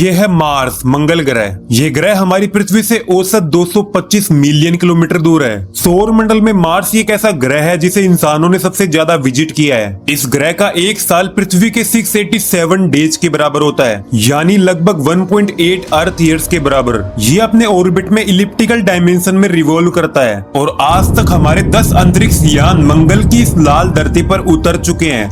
ये है मार्स, मंगल ग्रह। ये ग्रह हमारी पृथ्वी से औसत 225 मिलियन किलोमीटर दूर है। सौर मंडल में मार्स एक ऐसा ग्रह है जिसे इंसानों ने सबसे ज्यादा विजिट किया है। इस ग्रह का एक साल पृथ्वी के 687 डेज के बराबर होता है, यानी लगभग 1.8 अर्थ ईयर्स के बराबर। ये अपने ऑर्बिट में इलिप्टिकल डायमेंशन में रिवॉल्व करता है और आज तक हमारे 10 अंतरिक्ष यान मंगल की इस लाल धरती पर उतर चुके हैं।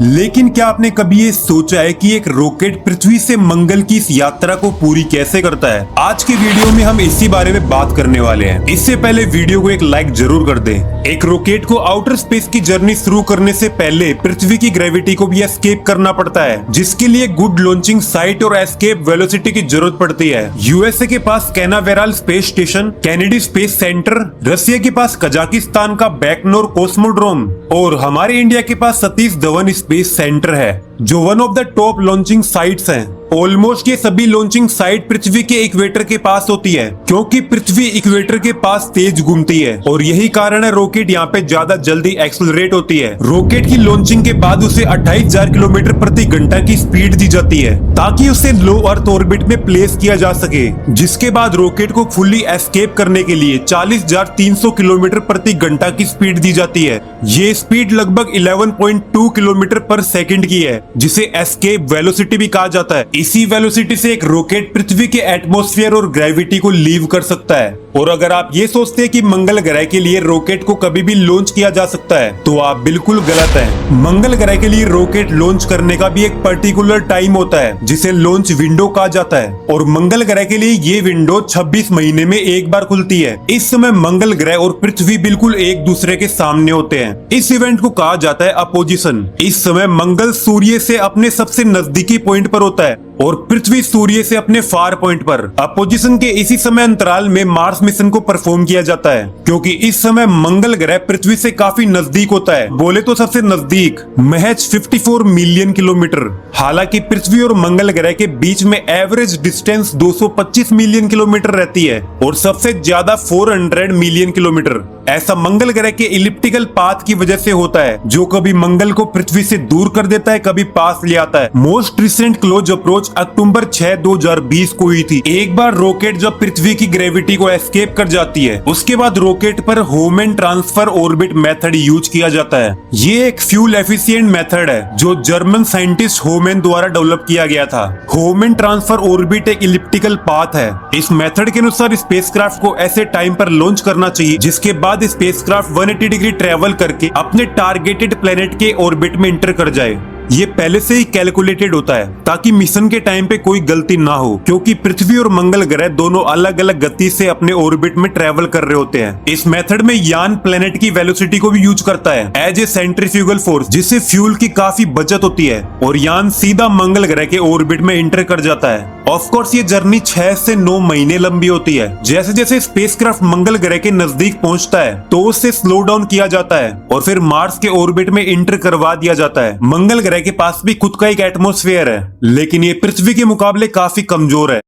लेकिन क्या आपने कभी ये सोचा है कि एक रॉकेट पृथ्वी से मंगल की इस यात्रा को पूरी कैसे करता है? आज के वीडियो में हम इसी बारे में बात करने वाले हैं। इससे पहले वीडियो को एक लाइक जरूर कर दें। एक रॉकेट को आउटर स्पेस की जर्नी शुरू करने से पहले पृथ्वी की ग्रेविटी को भी एस्केप करना पड़ता है, जिसके लिए गुड लॉन्चिंग साइट और एस्केप वेलोसिटी की जरूरत पड़ती है। यूएसए के पास Canaveral space station, Kennedy space centre, Russia के पास कजाकिस्तान का बैकनोर कॉस्मोड्रोम और हमारे इंडिया के पास सतीश धवन स्पेस सेंटर है, जो one of the top launching sites हैं। ऑलमोस्ट ये सभी लॉन्चिंग साइट पृथ्वी के इक्वेटर के पास होती है, क्योंकि पृथ्वी इक्वेटर के पास तेज घूमती है और यही कारण है रॉकेट यहाँ पे ज्यादा जल्दी एक्सेलरेट होती है। रॉकेट की लॉन्चिंग के बाद उसे 28,000 किलोमीटर प्रति घंटा की स्पीड दी जाती है ताकि उसे लो अर्थ ऑर्बिट में प्लेस किया जा सके, जिसके बाद रॉकेट को फुल्ली एस्केप करने के लिए 40,300 किलोमीटर प्रति घंटा की स्पीड दी जाती है। ये स्पीड लगभग 11.2 किलोमीटर पर सेकंड की है, जिसे एस्केप वेलोसिटी भी कहा जाता है। इसी वेलोसिटी से एक रॉकेट पृथ्वी के एटमॉस्फेयर और ग्रेविटी को लीव कर सकता है। और अगर आप ये सोचते हैं कि मंगल ग्रह के लिए रॉकेट को कभी भी लॉन्च किया जा सकता है, तो आप बिल्कुल गलत हैं। मंगल ग्रह के लिए रॉकेट लॉन्च करने का भी एक पर्टिकुलर टाइम होता है, जिसे लॉन्च विंडो कहा जाता है। और मंगल ग्रह के लिए ये विंडो 26 महीने में एक बार खुलती है। इस समय मंगल ग्रह और पृथ्वी बिल्कुल एक दूसरे के सामने होते हैं। इस इवेंट को कहा जाता है अपोजिशन। इस समय मंगल सूर्य से अपने सबसे नजदीकी पॉइंट पर होता है और पृथ्वी सूर्य से अपने फार पॉइंट पर। अपोजिशन के इसी समय अंतराल में मार्स मिशन को परफॉर्म किया जाता है, क्योंकि इस समय मंगल ग्रह पृथ्वी से काफी नजदीक होता है। बोले तो सबसे नजदीक महज 54 मिलियन किलोमीटर। हालांकि पृथ्वी और मंगल ग्रह के बीच में एवरेज डिस्टेंस 225 मिलियन किलोमीटर रहती है और सबसे ज्यादा 400 मिलियन किलोमीटर। ऐसा मंगल ग्रह के इलिप्टिकल पाथ की वजह से होता है, जो कभी मंगल को पृथ्वी से दूर कर देता है, कभी पास ले आता है। मोस्ट रिसेंट क्लोज अप्रोच अक्टूबर 6, 2020 को हुई थी। एक बार रॉकेट जब पृथ्वी की ग्रेविटी को एस्केप कर जाती है, उसके बाद रॉकेट पर Homen transfer orbit method use किया जाता है। ये एक फ्यूल एफिशिएंट मेथड है जो जर्मन साइंटिस्ट होमेन द्वारा डेवलप किया गया था। होमेन ट्रांसफर ऑर्बिट एक इलिप्टिकल पाथ है। इस मेथड के अनुसार स्पेसक्राफ्ट को ऐसे टाइम पर लॉन्च करना चाहिए जिसके बाद स्पेसक्राफ्ट 180 डिग्री ट्रेवल करके अपने टारगेटेड प्लेनेट के ऑर्बिट में एंटर कर जाए। ये पहले से ही कैलकुलेटेड होता है ताकि मिशन के टाइम पे कोई गलती ना हो, क्योंकि पृथ्वी और मंगल ग्रह दोनों अलग अलग गति से अपने ऑर्बिट में ट्रेवल कर रहे होते हैं। इस मेथड में यान प्लेनेट की वेलोसिटी को भी यूज करता है एज ए सेंट्रीफ्यूगल फोर्स, जिससे फ्यूल की काफी बचत होती है और यान सीधा मंगल ग्रह के ऑर्बिट में एंटर कर जाता है। ऑफ कोर्स ये जर्नी 6 से 9 महीने लंबी होती है। जैसे जैसे स्पेसक्राफ्ट मंगल ग्रह के नजदीक पहुंचता है तो उससे स्लो डाउन किया जाता है और फिर मार्स के ऑर्बिट में एंटर करवा दिया जाता है। मंगल ग्रह के पास भी खुद का एक एटमॉस्फेयर है, लेकिन ये पृथ्वी के मुकाबले काफी कमजोर है।